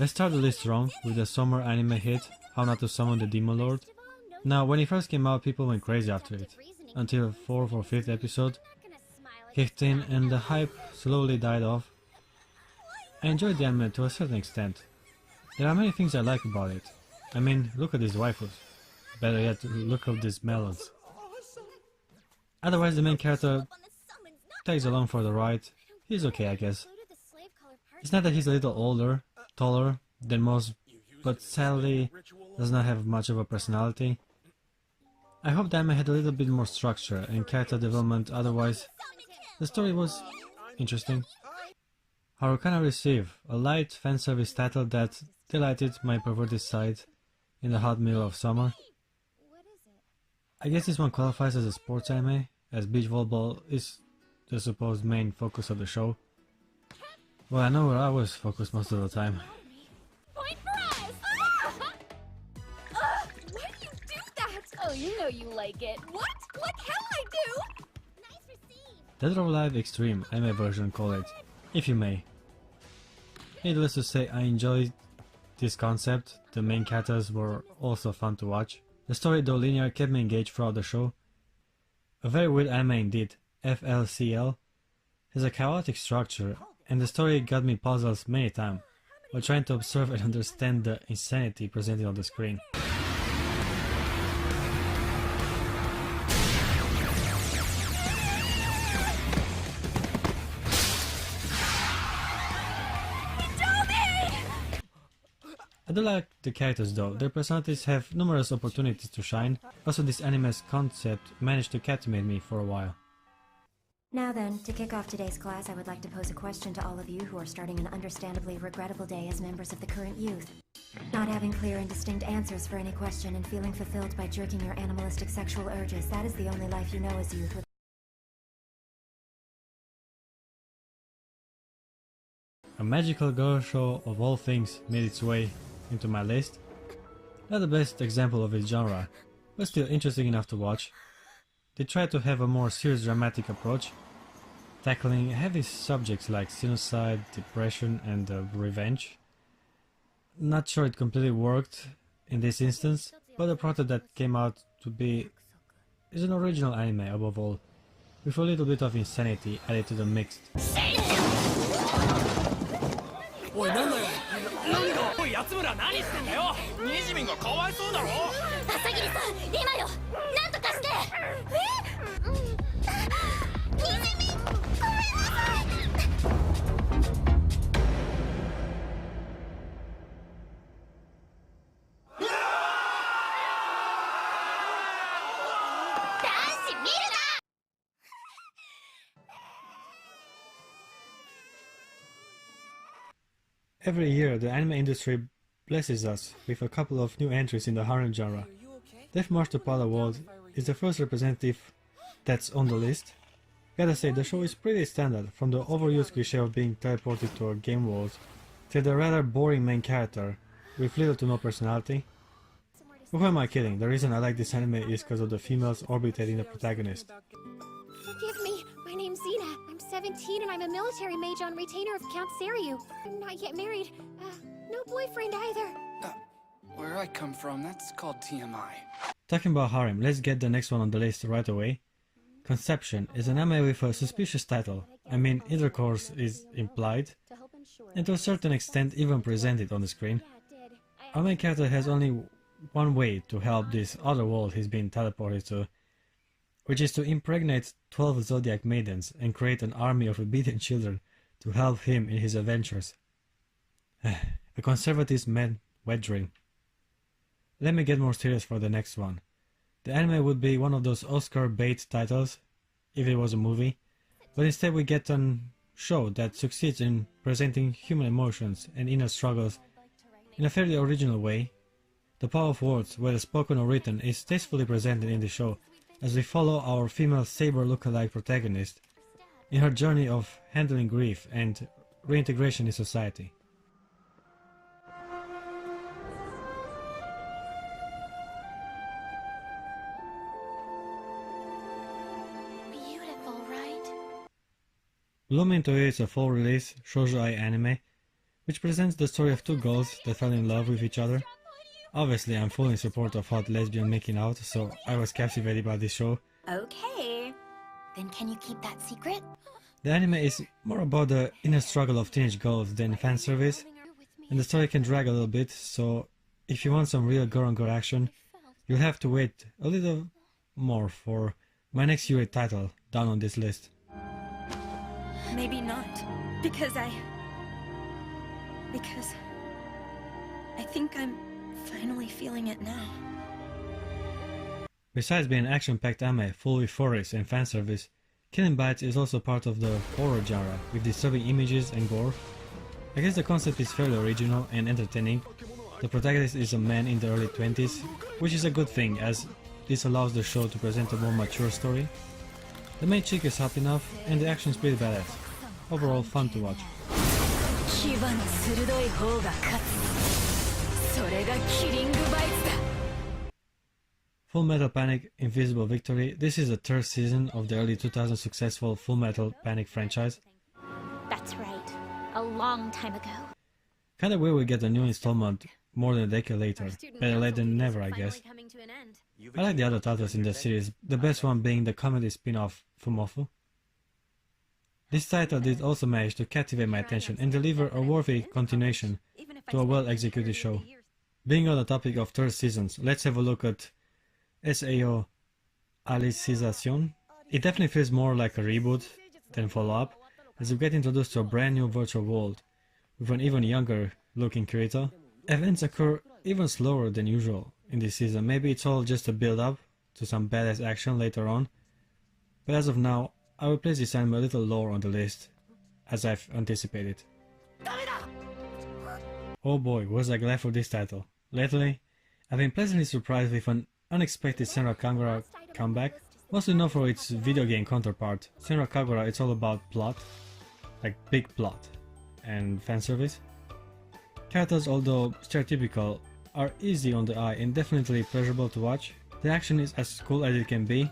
Let's start the list strong with the summer anime hit, How Not to Summon the Demon Lord. Now, when it first came out, people went crazy after it, until 4th or 5th episode kicked in and the hype slowly died off. I enjoyed the anime to a certain extent. There are many things I like about it. I mean, look at these waifus. Better yet, look at these melons. Otherwise, the main character tags along for the ride. He's okay, I guess. It's not that he's a little older, taller than most, but sadly does not have much of a personality. I hope the anime had a little bit more structure and character development, otherwise the story was interesting. Harukana Receive, a light fanservice title that delighted my perverted side in the hot middle of summer. I guess this one qualifies as a sports anime, as beach volleyball is the supposed main focus of the show. Well, I know where I was focused most of the time. Point for us! Why do you do that? Oh, you know you like it. What? What can I do? Nice receive. Dead or Alive Extreme, anime version call it, if you may. Needless to say, I enjoyed this concept. The main characters were also fun to watch. The story, though linear, kept me engaged throughout the show. A very weird anime indeed, FLCL, has a chaotic structure, and the story got me puzzles many times while trying to observe and understand the insanity presented on the screen. I do like the characters though, their personalities have numerous opportunities to shine. Also, this anime's concept managed to captivate me for a while. Now then, to kick off today's class, I would like to pose a question to all of you who are starting an understandably regrettable day as members of the current youth. Not having clear and distinct answers for any question and feeling fulfilled by jerking your animalistic sexual urges, that is the only life you know as youth. A magical girl show of all things made its way into my list. Not the best example of its genre, but still interesting enough to watch. They tried to have a more serious dramatic approach, tackling heavy subjects like suicide, depression and revenge. Not sure it completely worked in this instance, but the product that came out to be is an original anime above all, with a little bit of insanity added to the mix. おいなんだよおい安村何してんだよニジミンがかわいそうだろ朝霧さん、今よなんとかしてニジミン、ごめんなさい男子見るな Every year, the anime industry blesses us with a couple of new entries in the harem genre. Death March to Pala World is the first representative that's on the list. Gotta say, the show is pretty standard, from the overused cliché of being teleported to a game world, to the rather boring main character, with little to no personality. But who am I kidding? The reason I like this anime is because of the females orbiting the protagonist. Forgive me, my name's Xena. I'm 17 and I'm a military mage on retainer of Count Seriu. I'm not yet married. No boyfriend either. Where I come from, that's called TMI. Talking about harem, let's get the next one on the list right away. Conception is an anime with a suspicious title. I mean, intercourse is implied, and to a certain extent even presented on the screen. Our main character has only one way to help this other world he's been teleported to, which is to impregnate 12 zodiac maidens and create an army of obedient children to help him in his adventures. A conservative man wet dream. Let me get more serious for the next one. The anime would be one of those Oscar bait titles, if it was a movie, but instead we get a show that succeeds in presenting human emotions and inner struggles in a fairly original way. The power of words, whether spoken or written, is tastefully presented in the show, as we follow our female saber look-alike protagonist in her journey of handling grief and reintegration in society. Beautiful, right? Bloom Into You is a fall release shoujo-ai anime, which presents the story of two girls that fell in love with each other. Obviously, I'm fully in support of hot lesbian making out, so I was captivated by this show. Okay. Then can you keep that secret? The anime is more about the inner struggle of teenage girls than fanservice, and the story can drag a little bit, so if you want some real girl-on-girl action, you'll have to wait a little more for my next Yuri title down on this list. Maybe not. Because I think I'm finally feeling it now. Besides being an action-packed anime full with furries and fanservice, Killing Bites is also part of the horror genre with disturbing images and gore. I guess the concept is fairly original and entertaining. The protagonist is a man in the early 20s, which is a good thing as this allows the show to present a more mature story. The main chick is hot enough and the action is pretty badass. Overall fun to watch. Full Metal Panic Invisible Victory. This is the third season of the early 2000s successful Full Metal Panic franchise. That's right. A long time ago. Kinda weird we get a new installment more than a decade later. Better late than never, I guess. I like the other titles in the series, the best one being the comedy spin-off Fumofu. This title did also manage to captivate my attention and deliver a worthy continuation to a well-executed show. Being on the topic of third seasons, let's have a look at SAO Alice. It definitely feels more like a reboot than follow-up, as we get introduced to a brand new virtual world with an even younger looking creator. Events occur even slower than usual in this season. Maybe it's all just a build-up to some badass action later on, but as of now, I will place this anime a little lower on the list, as I've anticipated. Oh boy, was I glad for this title. Lately, I've been pleasantly surprised with an unexpected Senra Kagura comeback. Mostly known for its video game counterpart, Senra Kagura, it's all about plot, like big plot, and fanservice. Characters, although stereotypical, are easy on the eye and definitely pleasurable to watch. The action is as cool as it can be.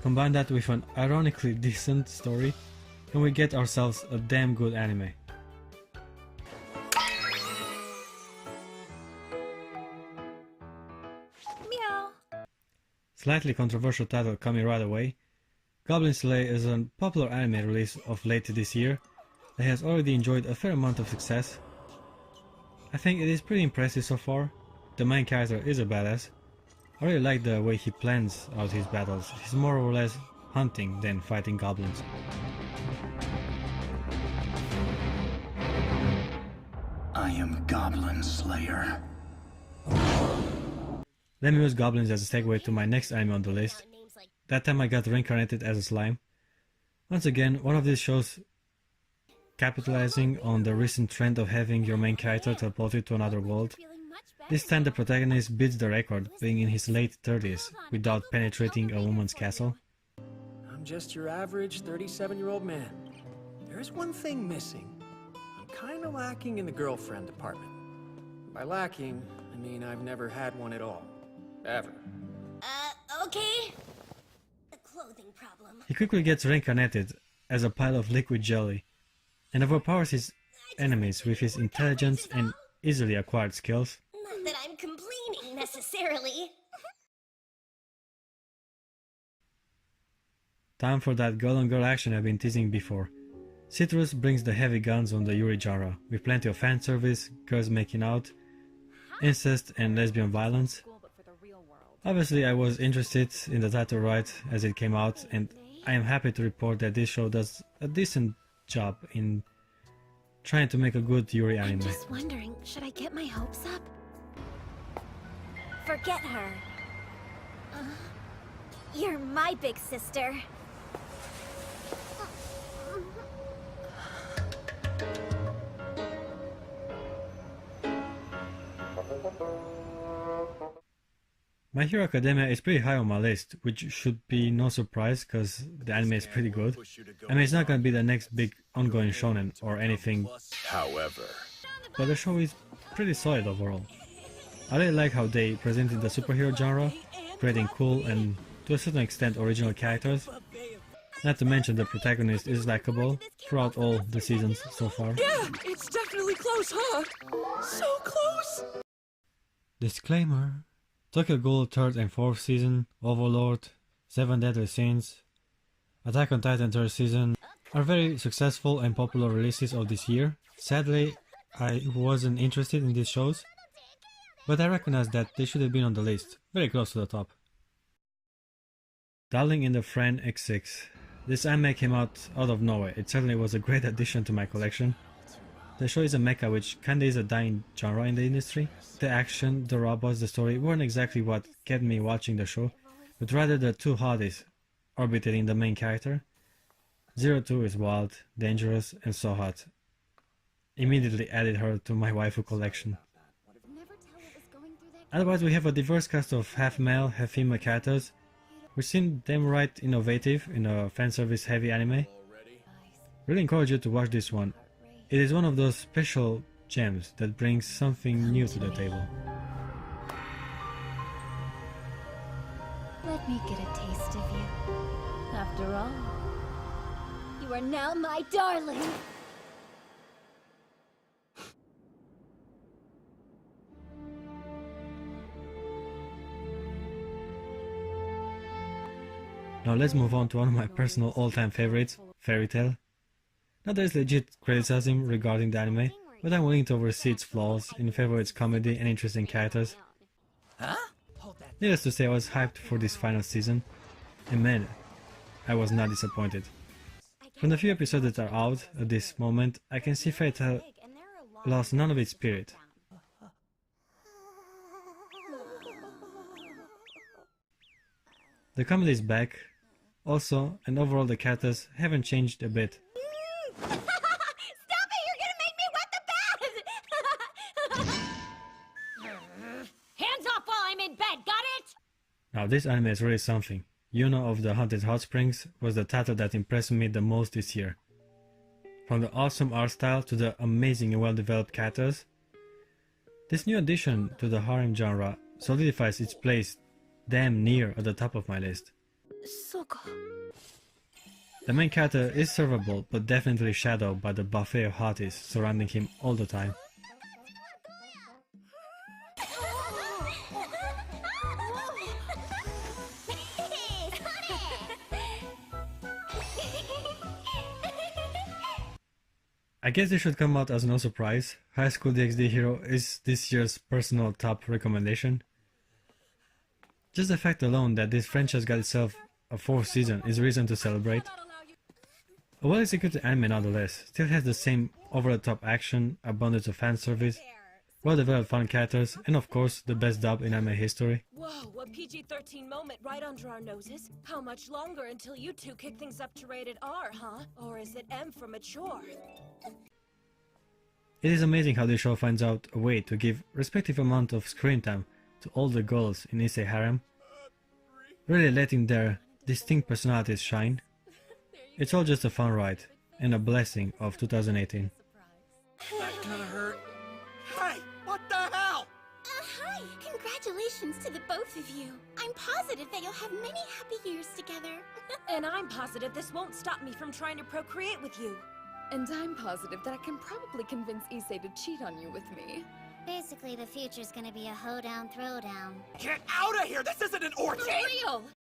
Combine that with an ironically decent story, and we get ourselves a damn good anime. Meow. Slightly controversial title coming right away. Goblin Slayer is a popular anime release of late this year that has already enjoyed a fair amount of success. I think it is pretty impressive so far. The main character is a badass. I really like the way he plans out his battles. He's more or less hunting than fighting goblins. I am Goblin Slayer. Let me use goblins as a segue to my next anime on the list. That time I got reincarnated as a slime. Once again, one of these shows capitalizing on the recent trend of having your main character teleported to another world. This time the protagonist beats the record, being in his late 30s, without penetrating a woman's castle. I'm just your average 37-year-old man. There's one thing missing. I'm kinda lacking in the girlfriend department. By lacking, I mean I've never had one at all. Ever. Okay. The clothing problem. He quickly gets reincarnated as a pile of liquid jelly, and overpowers his enemies with his intelligence and easily acquired skills. Not that I'm complaining necessarily. Time for that girl-on-girl action I've been teasing before. Citrus brings the heavy guns on the Yuri genre, with plenty of fan service, girls making out, incest and lesbian violence. Obviously I was interested in the title right as it came out, and I am happy to report that this show does a decent job in trying to make a good Yuri anime. I'm just wondering, should I get my hopes up? Forget her. You're my big sister. My Hero Academia is pretty high on my list, which should be no surprise because the anime is pretty good. I mean, it's not gonna be the next big ongoing shonen or anything, However, but the show is pretty solid overall. I really like how they presented the superhero genre, creating cool and to a certain extent original characters. Not to mention the protagonist is likable throughout all the seasons so far. Yeah, it's definitely close, huh? So close! Disclaimer: Tokyo Ghoul 3rd and 4th season, Overlord, 7 Deadly Sins, Attack on Titan 3rd season are very successful and popular releases of this year. Sadly, I wasn't interested in these shows, but I recognize that they should have been on the list, very close to the top. Darling in the Friend X6. This anime came out of nowhere. It certainly was a great addition to my collection. The show is a mecha which kinda is a dying genre in the industry. The action, the robots, the story weren't exactly what kept me watching the show, but rather the two hotties orbiting the main character. 02 is wild, dangerous, and so hot. Immediately added her to my waifu collection. Otherwise, we have a diverse cast of half male, half female characters, which seem damn right innovative in a fanservice heavy anime. Really encourage you to watch this one. It is one of those special gems that brings something new to the table. Let me get a taste of you. After all, you are now my darling! Now let's move on to one of my personal all-time favorites, Fairy Tail. Now there's legit criticism regarding the anime, but I'm willing to oversee its flaws in favor of its comedy and interesting characters. Needless to say, I was hyped for this final season, and man, I was not disappointed. From the few episodes that are out at this moment, I can see Fairy Tail lost none of its spirit. The comedy is back, also, and overall the characters haven't changed a bit. Stop it! You're gonna make me wet the bed! Hands off while I'm in bed, got it? Now this anime is really something. Yuno of the Haunted Hot Springs was the title that impressed me the most this year. From the awesome art style to the amazing and well-developed characters, this new addition to the harem genre solidifies its place damn near at the top of my list. The main character is servable, but definitely shadowed by the buffet of hotties surrounding him all the time. I guess this should come out as no surprise. High School DxD Hero is this year's personal top recommendation. Just the fact alone that this franchise got itself a 4th season is reason to celebrate. A well-executed anime nonetheless, still has the same over-the-top action, abundance of fan service, well-developed fun characters, and of course the best dub in anime history. Whoa, a PG-13 moment right under our noses. How much longer until you two kick things up to rated R, huh? Or is it M for mature? It is amazing how this show finds out a way to give respective amount of screen time to all the girls in Issei harem, really letting their distinct personalities shine. It's all just a fun ride, and a blessing of 2018. That kinda hurt. Hey, what the hell? Hi! Congratulations to the both of you. I'm positive that you'll have many happy years together. And I'm positive this won't stop me from trying to procreate with you. And I'm positive that I can probably convince Issei to cheat on you with me. Basically, the future's gonna be a hoedown throwdown. Get out of here! This isn't an orgy! For real!